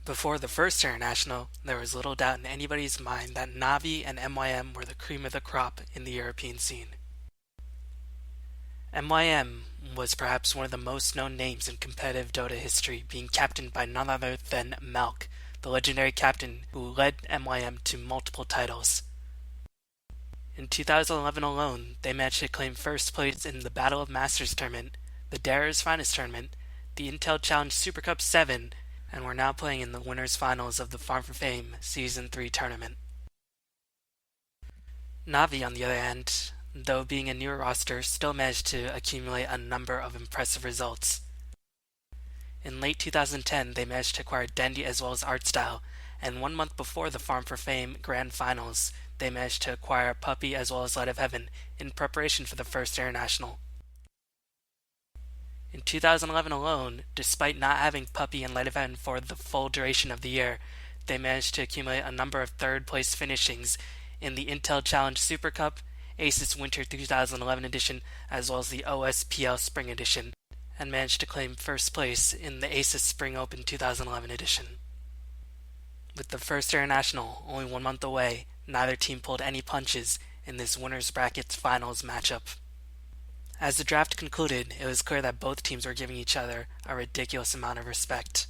Before the first international, there was little doubt in anybody's mind that Navi and MYM were the cream of the crop in the European scene. MYM was perhaps one of the most known names in competitive Dota history, being captained by none other than Melk, the legendary captain who led MYM to multiple titles. In 2011 alone, they managed to claim first place in the Battle of Masters tournament, the Dare's Finest tournament, the Intel Challenge Super Cup 7, and were now playing in the winners finals of the Farm4Fame Season 3 tournament. Navi, on the other hand, though being a newer roster, still managed to accumulate a number of impressive results. In late 2010, they managed to acquire Dendy as well as Artstyle, and 1 month before the Farm4Fame Grand Finals, they managed to acquire Puppey as well as Light of Heaven in preparation for the first international. In 2011 alone, despite not having Puppey and Light of Heaven for the full duration of the year, they managed to accumulate a number of third-place finishings in the Intel Challenge Super Cup, Asus Winter 2011 edition, as well as the OSPL Spring edition, and managed to claim first place in the Asus Spring Open 2011 edition. With the first international only 1 month away, neither team pulled any punches in this winners brackets finals matchup. As the draft concluded, it was clear that both teams were giving each other a ridiculous amount of respect.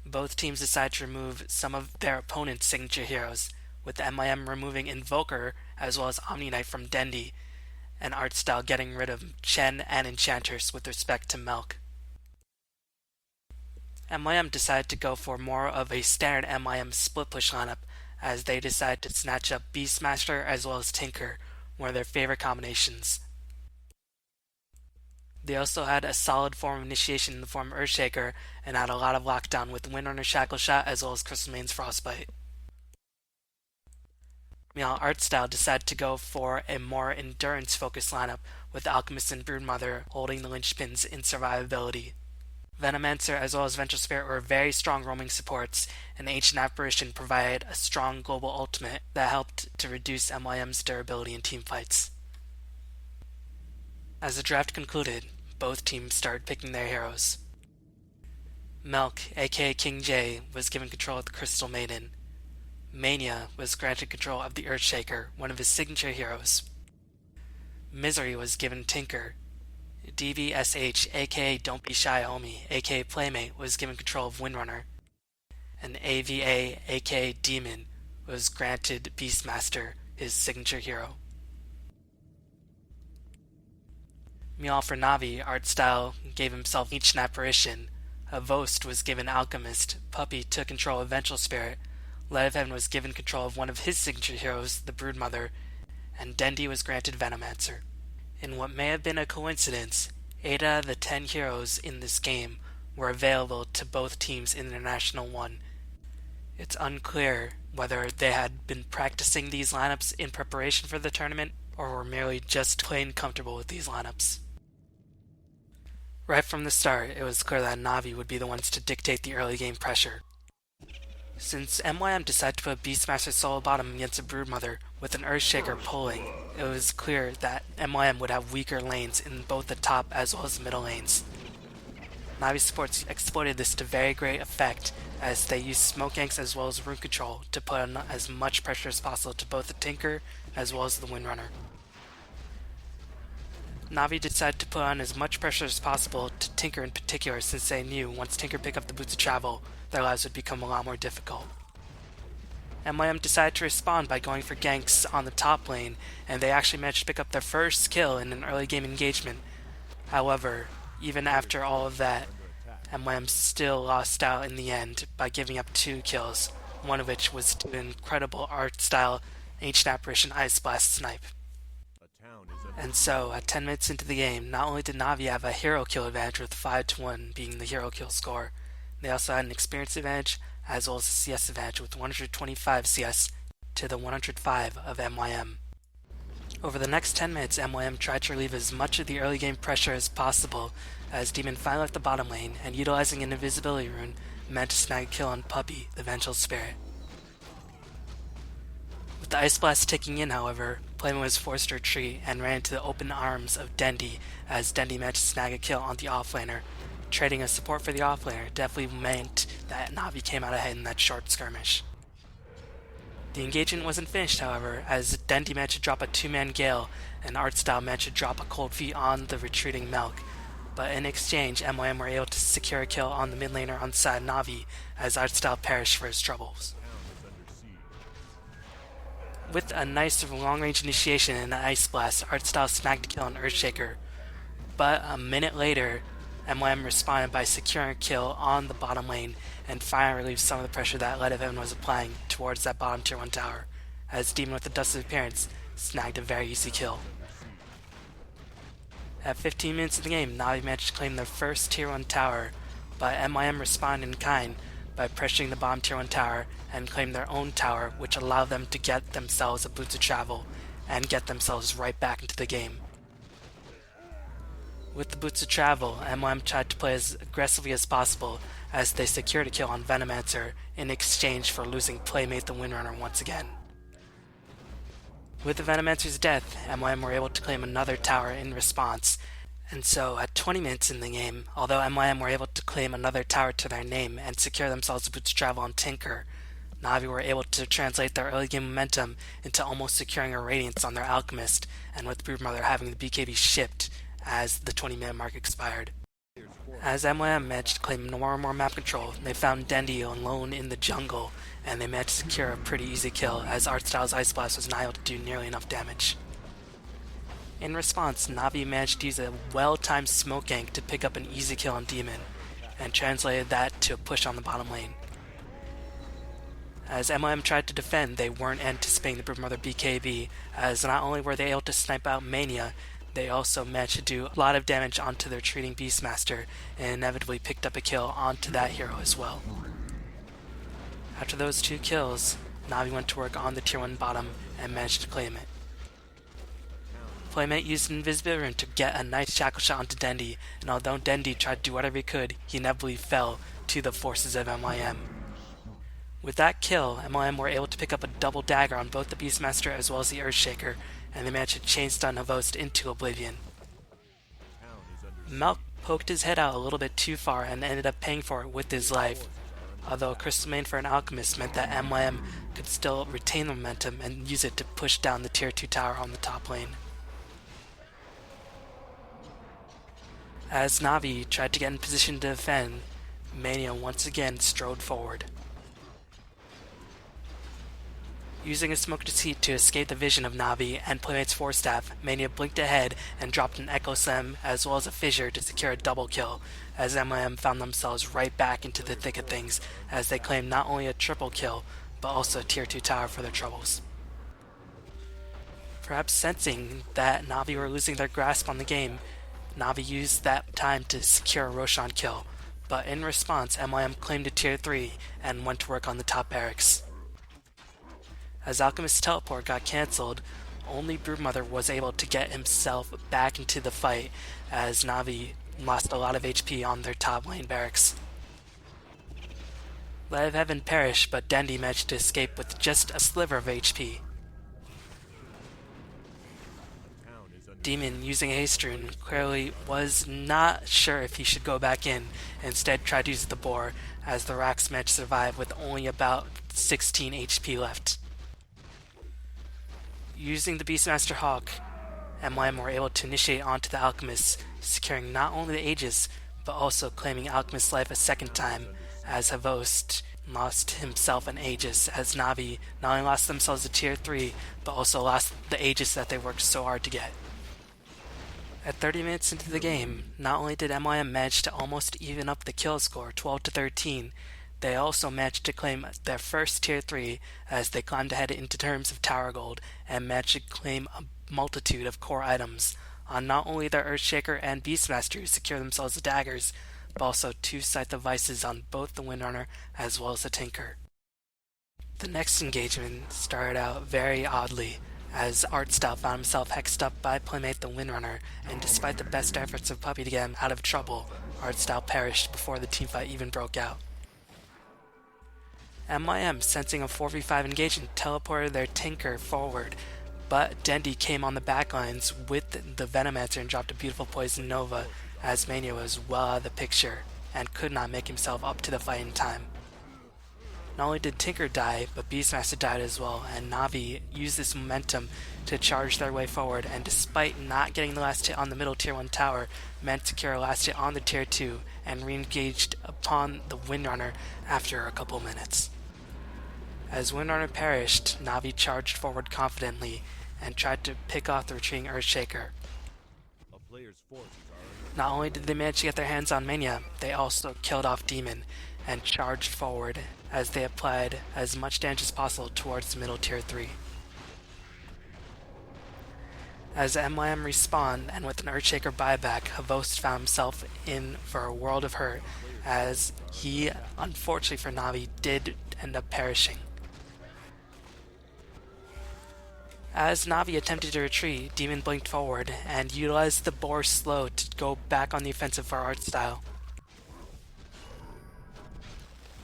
Both teams decided to remove some of their opponent's signature heroes, with MYM removing Invoker as well as Omni Knight from Dendy, and Artstyle getting rid of Chen and Enchantress with respect to Melk. MYM decided to go for more of a standard MYM split push lineup, as they decided to snatch up Beastmaster as well as Tinker, one of their favorite combinations. They also had a solid form of initiation in the form of Earthshaker, and had a lot of lockdown with Windrunner Shackle Shot as well as Crystal Main's Frostbite. Meanwhile, Artstyle decided to go for a more endurance-focused lineup, with Alchemist and Broodmother holding the linchpins in survivability. Venomancer as well as Vengeful Spirit were very strong roaming supports, and Ancient Apparition provided a strong global ultimate that helped to reduce MYM's durability in teamfights. As the draft concluded, both teams started picking their heroes. Melk, aka King J, was given control of the Crystal Maiden. Mania was granted control of the Earthshaker, one of his signature heroes. Misery was given Tinker. DVSH, aka Don't Be Shy Homie, aka Playmate, was given control of Windrunner. And AVA, aka Demon, was granted Beastmaster, his signature hero. Meanwhile for Navi, Artstyle gave himself each an apparition. Avost was given Alchemist, Puppey took control of Vengeful Spirit, Light of Heaven was given control of one of his signature heroes, the Broodmother, and Dendy was granted Venomancer. In what may have been a coincidence, 8 out of the 10 heroes in this game were available to both teams in International 1. It's unclear whether they had been practicing these lineups in preparation for the tournament, or were merely just plain comfortable with these lineups. Right from the start, it was clear that Navi would be the ones to dictate the early game pressure. Since MYM decided to put Beastmaster solo bottom against a Broodmother with an Earthshaker pulling, it was clear that MYM would have weaker lanes in both the top as well as the middle lanes. Navi supports exploited this to very great effect, as they used Smoke Yanks as well as Rune Control to put on as much pressure as possible to both the Tinker as well as the Windrunner. Navi decided to put on as much pressure as possible to Tinker in particular, since they knew once Tinker picked up the boots of travel, their lives would become a lot more difficult. MYM decided to respond by going for ganks on the top lane, and they actually managed to pick up their first kill in an early game engagement. However, even after all of that, MYM still lost out in the end by giving up 2 kills, one of which was to an incredible Artstyle Ancient Apparition Ice Blast snipe. And so, at 10 minutes into the game, not only did Navi have a hero kill advantage with 5-1 being the hero kill score, they also had an experience advantage as well as a CS advantage with 125 CS to the 105 of MYM. Over the next 10 minutes, MYM tried to relieve as much of the early game pressure as possible, as Demon finally left the bottom lane, and utilizing an invisibility rune, managed to snag a kill on Puppey, the Vengeful Spirit. With the Ice Blast ticking in, however, Playman was forced to retreat and ran into the open arms of Dendy, as Dendy managed to snag a kill on the offlaner. Trading a support for the offlaner definitely meant that Navi came out ahead in that short skirmish. The engagement wasn't finished, however, as Dendi managed to drop a two-man Gale and Artstyle managed to drop a Cold Feet on the retreating Milk, but in exchange MYM were able to secure a kill on the mid laner on the side of Navi as Artstyle perished for his troubles. With a nice long-range initiation and an Ice Blast, Artstyle snagged a kill on Earthshaker, but a minute later MYM responded by securing a kill on the bottom lane and finally relieved some of the pressure that Ledovan was applying towards that bottom tier 1 tower, as Demon with the Dust of Appearance snagged a very easy kill. At 15 minutes of the game, Navi managed to claim their first tier 1 tower, but MYM responded in kind by pressuring the bottom tier 1 tower and claimed their own tower, which allowed them to get themselves a Boots of Travel and get themselves right back into the game. With the Boots of Travel, MYM tried to play as aggressively as possible as they secured a kill on Venomancer in exchange for losing Playmate the Windrunner once again. With the Venomancer's death, MYM were able to claim another tower in response, and so at 20 minutes in the game, although MYM were able to claim another tower to their name and secure themselves a Boots of Travel on Tinker, Navi were able to translate their early game momentum into almost securing a Radiance on their Alchemist, and with Broodmother having the BKB shipped as the 20-minute mark expired. As MYM managed to claim more and more map control, they found Dendi alone in the jungle, and they managed to secure a pretty easy kill as Artstyle's Ice Blast was not able to do nearly enough damage. In response, Navi managed to use a well-timed smoke gank to pick up an easy kill on Demon, and translated that to a push on the bottom lane. As MYM tried to defend, they weren't anticipating the Broodmother BKB, as not only were they able to snipe out Mania, they also managed to do a lot of damage onto their retreating Beastmaster and inevitably picked up a kill onto that hero as well. After those two kills, Navi went to work on the tier 1 bottom and managed to claim it. Playmate used an invisibility rune to get a nice shackle shot onto Dendi, and although Dendi tried to do whatever he could, he inevitably fell to the forces of MYM. With that kill, MYM were able to pick up a double dagger on both the Beastmaster as well as the Earthshaker, and they managed to chain stun Havost into oblivion. Melk poked his head out a little bit too far and ended up paying for it with his life, although Crystal Main for an Alchemist meant that MYM could still retain the momentum and use it to push down the tier 2 tower on the top lane. As Navi tried to get in position to defend, Mania once again strode forward. Using a Smoke Deceit to escape the vision of Navi and Playmate's Force Staff, Mania blinked ahead and dropped an Echo Slam as well as a Fissure to secure a double kill, as MYM found themselves right back into the thick of things as they claimed not only a triple kill, but also a tier 2 tower for their troubles. Perhaps sensing that Navi were losing their grasp on the game, Navi used that time to secure a Roshan kill, but in response MYM claimed a tier 3 and went to work on the top barracks. As Alchemist's teleport got cancelled, only Broodmother was able to get himself back into the fight as Navi lost a lot of HP on their top lane barracks. Light of Heaven perished, but Dendi managed to escape with just a sliver of HP. Demon, using a haste rune, clearly was not sure if he should go back in, instead tried to use the boar, as the Rax managed to survive with only about 16 HP left. Using the Beastmaster Hawk, MYM were able to initiate onto the Alchemist, securing not only the Aegis, but also claiming Alchemist's life a second time, as Havost lost himself an Aegis, as Navi not only lost themselves a tier 3, but also lost the Aegis that they worked so hard to get. At 30 minutes into the game, not only did MYM manage to almost even up the kill score 12 to 13, they also managed to claim their first tier 3 as they climbed ahead into terms of Tower Gold and managed to claim a multitude of core items on not only their Earthshaker and Beastmaster who secure themselves the daggers, but also 2 Scythe devices on both the Windrunner as well as the Tinker. The next engagement started out very oddly, as Artstyle found himself hexed up by Playmate the Windrunner, and despite the best efforts of Puppy to get him out of trouble, Artstyle perished before the teamfight even broke out. MYM, sensing a 4v5 engagement, teleported their Tinker forward, but Dendi came on the backlines with the Venomancer and dropped a beautiful Poison Nova, as Mania was well out of the picture and could not make himself up to the fight in time. Not only did Tinker die, but Beastmaster died as well, and Navi used this momentum to charge their way forward, and despite not getting the last hit on the middle tier 1 tower, managed to secure a last hit on the tier 2, and re-engaged upon the Windrunner after a couple minutes. As Windrunner perished, Navi charged forward confidently, and tried to pick off the retreating Earthshaker. Not only did they manage to get their hands on Mania, they also killed off Demon, and charged forward as they applied as much damage as possible towards the middle tier 3. As MYM respawned, and with an Earthshaker buyback, Havost found himself in for a world of hurt, as he, unfortunately for Navi, did end up perishing. As Navi attempted to retreat, Demon blinked forward, and utilized the Boar Slow to go back on the offensive for Artstyle.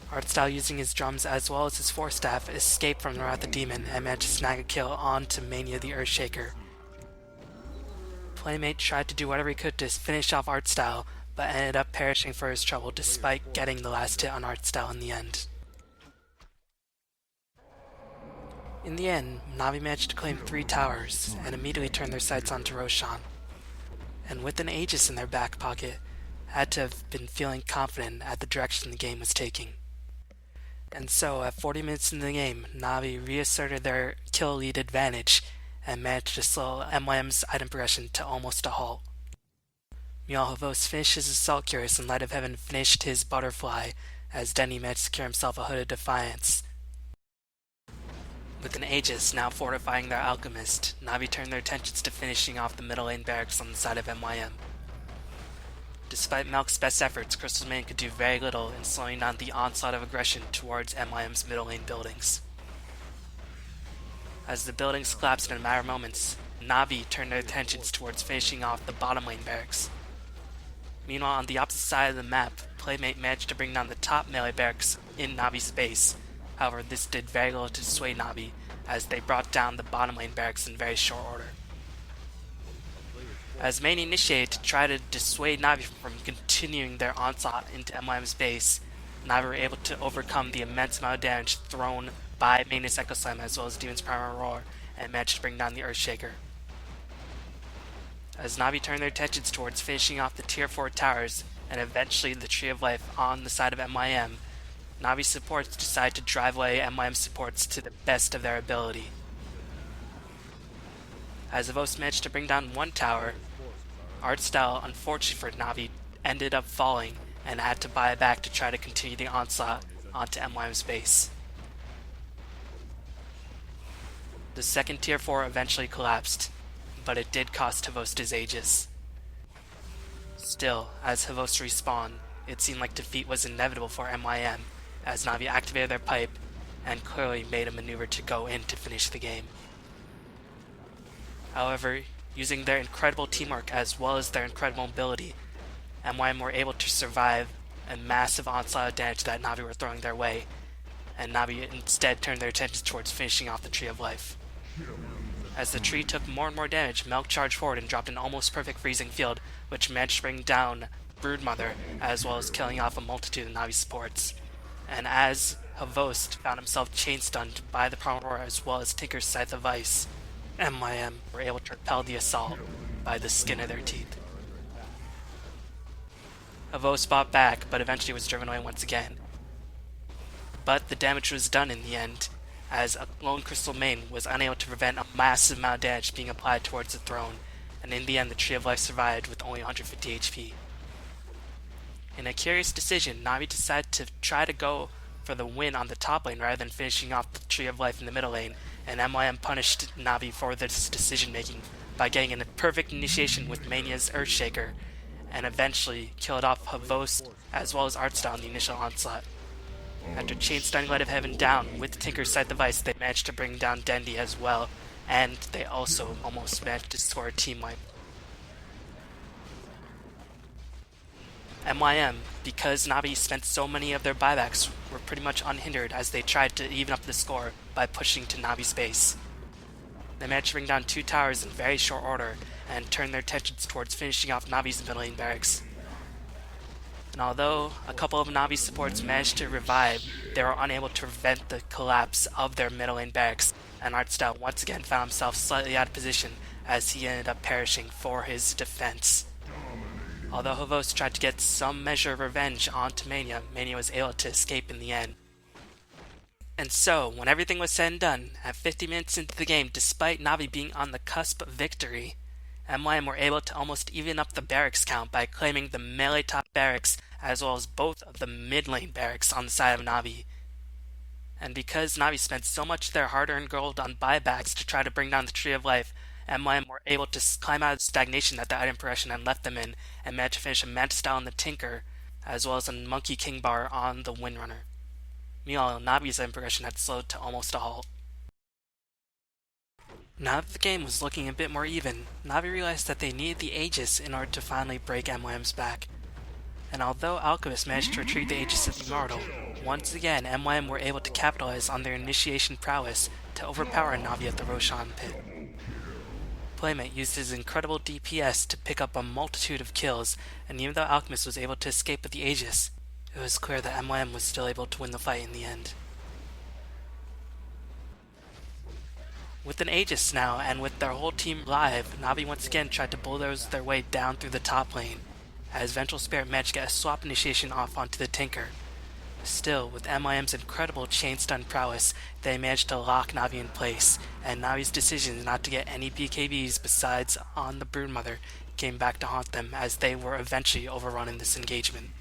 Artstyle, using his drums as well as his Force Staff, escaped from the Wrath of Demon and managed to snag a kill onto Mania the Earthshaker. Playmate tried to do whatever he could to finish off Artstyle, but ended up perishing for his trouble despite getting the last hit on Artstyle in the end. In the end, Navi managed to claim 3 towers, and immediately turned their sights onto Roshan. And with an Aegis in their back pocket, had to have been feeling confident at the direction the game was taking. And so, at 40 minutes into the game, Navi reasserted their kill lead advantage, and managed to slow MYM's item progression to almost a halt. Meanwhile, Havost finished his Assault Cuirass, and Light of Heaven finished his Butterfly, as Denny managed to secure himself a Hooded Defiance. With an Aegis now fortifying their Alchemist, Navi turned their attentions to finishing off the middle lane barracks on the side of MYM. Despite Melk's best efforts, Crystal's Mane could do very little in slowing down the onslaught of aggression towards MYM's middle lane buildings. As the buildings collapsed in a matter of moments, Navi turned their attentions towards finishing off the bottom lane barracks. Meanwhile, on the opposite side of the map, Playmate managed to bring down the top melee barracks in Navi's base. However, this did very little to dissuade Navi, as they brought down the bottom lane barracks in very short order. As Mane initiated to try to dissuade Navi from continuing their onslaught into MYM's base, Navi were able to overcome the immense amount of damage thrown by Mane's Echo Slam as well as Demon's Primal Roar, and managed to bring down the Earthshaker. As Navi turned their attentions towards finishing off the tier 4 towers, and eventually the Tree of Life on the side of MYM, Navi supports decided to drive away MYM supports to the best of their ability. As Havost managed to bring down 1 tower, Artstyle, unfortunately for Navi, ended up falling and had to buy it back to try to continue the onslaught onto MYM's base. The second tier 4 eventually collapsed, but it did cost Havost his Aegis. Still, as Havost respawned, it seemed like defeat was inevitable for MYM, as Navi activated their pipe and clearly made a maneuver to go in to finish the game. However, using their incredible teamwork as well as their incredible mobility, MYM were able to survive a massive onslaught of damage that Navi were throwing their way, and Navi instead turned their attention towards finishing off the Tree of Life. As the tree took more and more damage, Melk charged forward and dropped an almost perfect freezing field, which managed to bring down Broodmother, as well as killing off a multitude of Navi supports. And as Havost found himself chain-stunned by the Primal Roar as well as Tinker's Scythe of Ice, MYM were able to repel the assault by the skin of their teeth. Havost fought back, but eventually was driven away once again. But the damage was done in the end, as a lone Crystal Mane was unable to prevent a massive amount of damage being applied towards the throne, and in the end the Tree of Life survived with only 150 HP. In a curious decision, Navi decided to try to go for the win on the top lane rather than finishing off the Tree of Life in the middle lane, and MYM punished Navi for this decision making by getting a perfect initiation with Mania's Earthshaker, and eventually killed off Havost as well as Artstyle in the initial onslaught. After chain stunning Light of Heaven down with Tinker's Scythe of Ice, they managed to bring down Dendi as well, and they also almost managed to score a team wipe. MYM, because Navi spent so many of their buybacks, were pretty much unhindered as they tried to even up the score by pushing to Navi's base. They managed to bring down 2 towers in very short order and turn their attentions towards finishing off Navi's middle lane barracks. And although a couple of Navi supports managed to revive, they were unable to prevent the collapse of their middle lane barracks, and Artstyle once again found himself slightly out of position as he ended up perishing for his defense. Although Havos tried to get some measure of revenge onto Mania, Mania was able to escape in the end. And so, when everything was said and done, at 50 minutes into the game, despite Navi being on the cusp of victory, MYM were able to almost even up the barracks count by claiming the melee top barracks as well as both of the mid lane barracks on the side of Navi. And because Navi spent so much of their hard-earned gold on buybacks to try to bring down the Tree of Life, MYM were able to climb out of the stagnation that the item progression had left them in and managed to finish a Mantis Style on the Tinker, as well as a Monkey King Bar on the Windrunner. Meanwhile, Navi's item progression had slowed to almost a halt. Now that the game was looking a bit more even, Navi realized that they needed the Aegis in order to finally break MYM's back. And although Alchemist managed to retrieve the Aegis of the Immortal, once again MYM were able to capitalize on their initiation prowess to overpower Navi at the Roshan pit. Playmate used his incredible DPS to pick up a multitude of kills, and even though Alchemist was able to escape with the Aegis, it was clear that MYM was still able to win the fight in the end. With an Aegis now, and with their whole team live, Navi once again tried to bulldoze their way down through the top lane, as Vengeful Spirit managed to get a swap initiation off onto the Tinker. Still, with MYM's incredible chain stun prowess, they managed to lock Navi in place, and Navi's decision not to get any BKBs besides on the Broodmother came back to haunt them as they were eventually overrun in this engagement.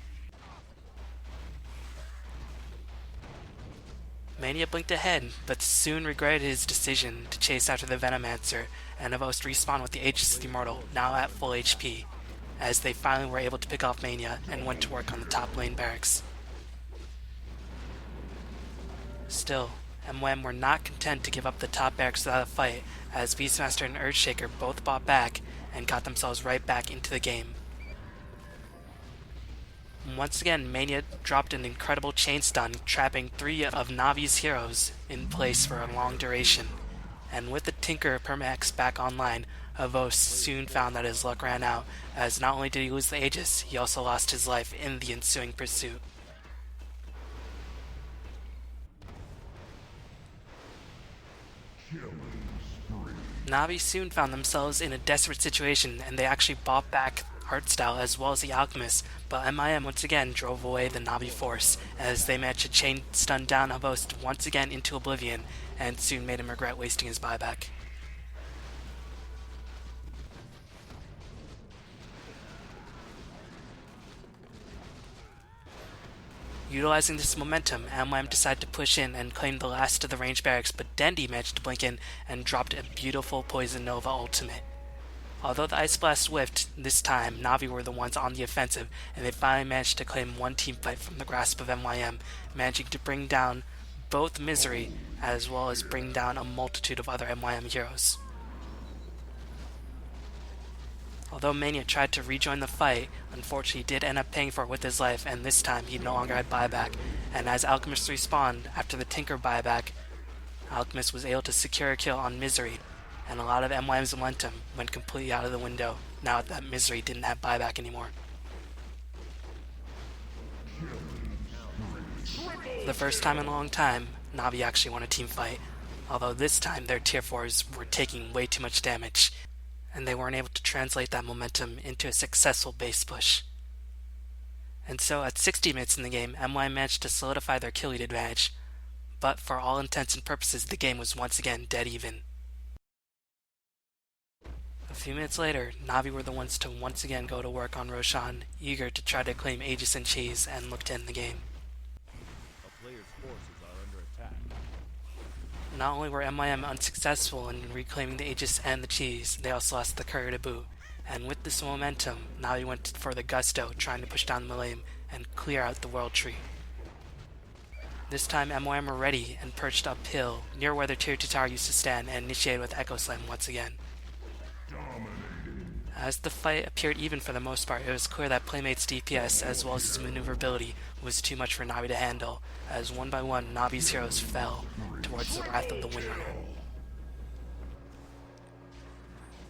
Mania blinked ahead, but soon regretted his decision to chase after the Venomancer, and Havos respawned with the Aegis of the Immortal, now at full HP, as they finally were able to pick off Mania and went to work on the top lane barracks. Still, MYM were not content to give up the top barracks without a fight, as Beastmaster and Earthshaker both bought back and got themselves right back into the game. Once again, Mania dropped an incredible chain stun, trapping 3 of Navi's heroes in place for a long duration. And with the Tinker Permax back online, Havos soon found that his luck ran out, as not only did he lose the Aegis, he also lost his life in the ensuing pursuit. Navi soon found themselves in a desperate situation, and they actually bought back Heartstyle as well as the Alchemist, but MYM once again drove away the Navi force, as they managed to chain stun down Havos once again into oblivion, and soon made him regret wasting his buyback. Utilizing this momentum, MYM decided to push in and claim the last of the range barracks, but Dendi managed to blink in and dropped a beautiful Poison Nova ultimate. Although the Ice Blast whiffed, this time Navi were the ones on the offensive, and they finally managed to claim one team fight from the grasp of MYM, managing to bring down both Misery as well as bring down a multitude of other MYM heroes. Although Mania tried to rejoin the fight, unfortunately he did end up paying for it with his life, and this time he no longer had buyback, and as Alchemist respawned after the Tinker buyback, Alchemist was able to secure a kill on Misery, and a lot of MYM's momentum went completely out of the window now that Misery didn't have buyback anymore. For the first time in a long time, Navi actually won a team fight, although this time their tier 4s were taking way too much damage, and they weren't able to translate that momentum into a successful base push. And so at 60 minutes in the game, MYM managed to solidify their kill lead advantage, but for all intents and purposes the game was once again dead even. A few minutes later, Navi were the ones to once again go to work on Roshan, eager to try to claim Aegis and Cheese and look to end the game. A player's forces are under attack. Not only were MYM unsuccessful in reclaiming the Aegis and the Cheese, they also lost the Courier to boot, and with this momentum, Navi went for the Gusto, trying to push down the Millennium and clear out the World Tree. This time MYM were ready and perched uphill, near where their tier 2 tower used to stand, and initiated with Echo Slam once again. As the fight appeared even for the most part, it was clear that Playmate's DPS as well as his maneuverability was too much for Navi to handle, as one by one Navi's heroes fell towards the wrath of the Windrunner.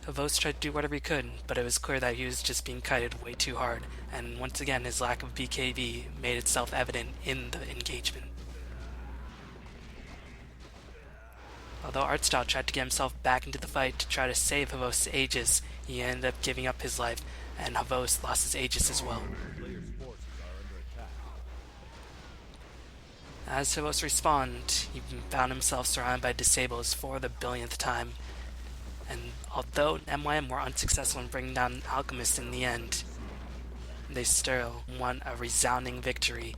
Havos tried to do whatever he could, but it was clear that he was just being kited way too hard, and once again his lack of BKB made itself evident in the engagement. Although Artstyle tried to get himself back into the fight to try to save Havos' Aegis, he ended up giving up his life, and Havos lost his Aegis as well. Players' forces are under attack. As Havos respawned, he found himself surrounded by disables for the billionth time, and although MYM were unsuccessful in bringing down Alchemist in the end, they still won a resounding victory,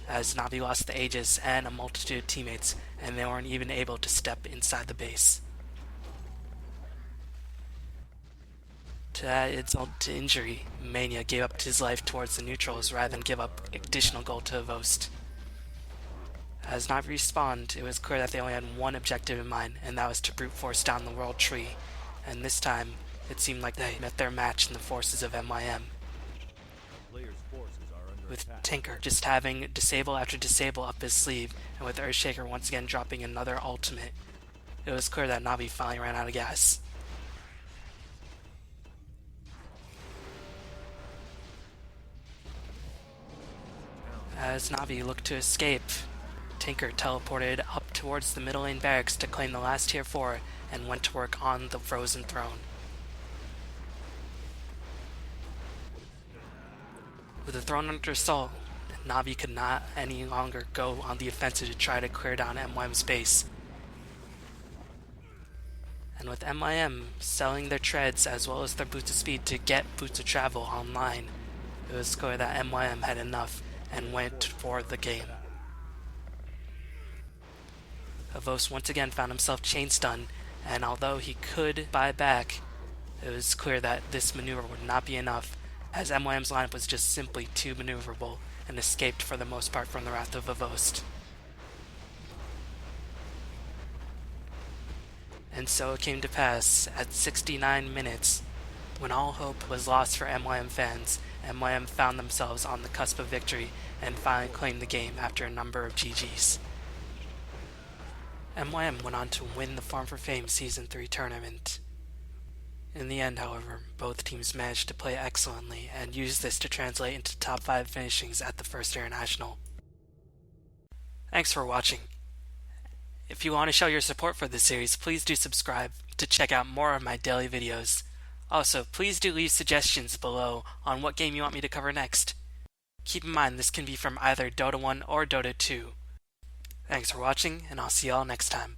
as Navi lost the Aegis and a multitude of teammates, and they weren't even able to step inside the base. To add insult to injury, Mania gave up his life towards the neutrals rather than give up additional gold to Avost. As Navi respawned, it was clear that they only had one objective in mind, and that was to brute force down the world tree, and this time it seemed like they met their match in the forces of MYM. Players' forces are under With attack. Tinker just having disable after disable up his sleeve, and with Earthshaker once again dropping another ultimate, it was clear that Navi finally ran out of gas. As Navi looked to escape, Tinker teleported up towards the middle lane barracks to claim the last tier 4 and went to work on the Frozen Throne. With the throne under assault, Navi could not any longer go on the offensive to try to clear down MYM's base. And with MYM selling their treads as well as their boots of speed to get boots of travel online, it was clear that MYM had enough and went for the game. Havos once again found himself chain stunned, and although he could buy back, it was clear that this maneuver would not be enough, as MYM's lineup was just simply too maneuverable and escaped for the most part from the wrath of Avost. And so it came to pass, at 69 minutes, when all hope was lost for MYM fans, MYM found themselves on the cusp of victory and finally claimed the game after a number of GGs. MYM went on to win the Farm4Fame Season 3 tournament. In the end, however, both teams managed to play excellently and used this to translate into top 5 finishings at the first International. Thanks for watching. If you want to show your support for this series, please do subscribe to check out more of my daily videos. Also, please do leave suggestions below on what game you want me to cover next. Keep in mind this can be from either Dota 1 or Dota 2. Thanks for watching, and I'll see y'all next time.